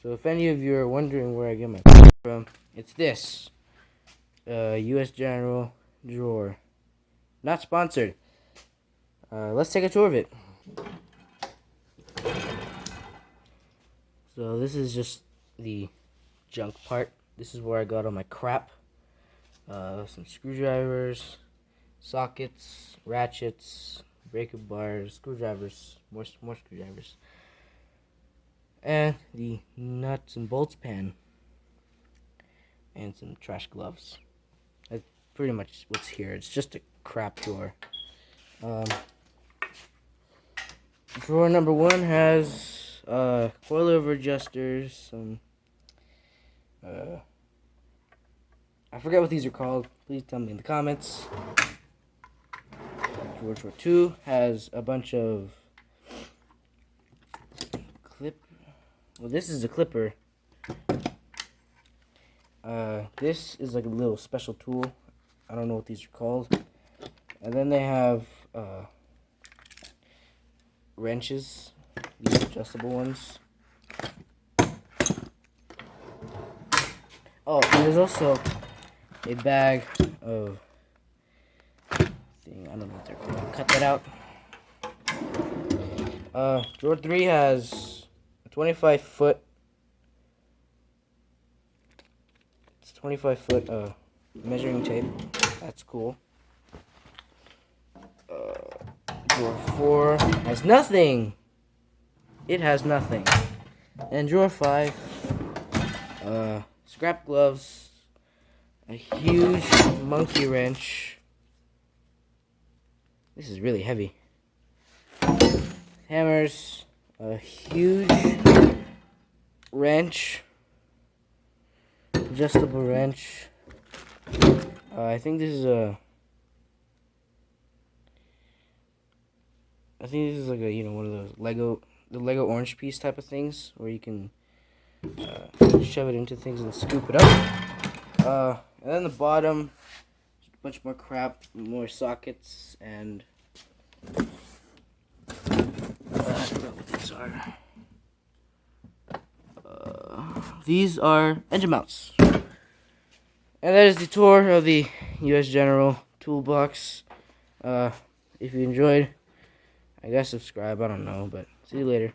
So if any of you are wondering where I get my from, it's this. U.S. General drawer. Not sponsored. Let's take a tour of it. So this is just the junk part. This is where I got all my crap. Some screwdrivers, sockets, ratchets, breaker bars, screwdrivers, more screwdrivers, and the nuts and bolts pan, and some trash gloves. That's pretty much what's here. It's just a crap drawer. Drawer number one has coilover adjusters, some I forget what these are called. Please tell me in the comments. Drawer 2 has a bunch of this is a clipper. This is like a little special tool. I don't know what these are called. And then they have wrenches, these adjustable ones. Oh, and there's also a bag of I don't know what they're called. Cut that out. Drawer 3 has a 25-foot. It's 25-foot measuring tape. That's cool. Drawer 4 has nothing. It has nothing. And drawer 5, scrap gloves, a huge monkey wrench. This is really heavy. Hammers, a huge wrench, adjustable wrench. I think this is like a one of those Lego orange piece type of things where you can shove it into things and scoop it up. And then the bottom, just a bunch more crap, more sockets, and I forgot what these are. These are engine mounts. And that is the tour of the U.S. General toolbox. If you enjoyed, I guess subscribe. I don't know, but see you later.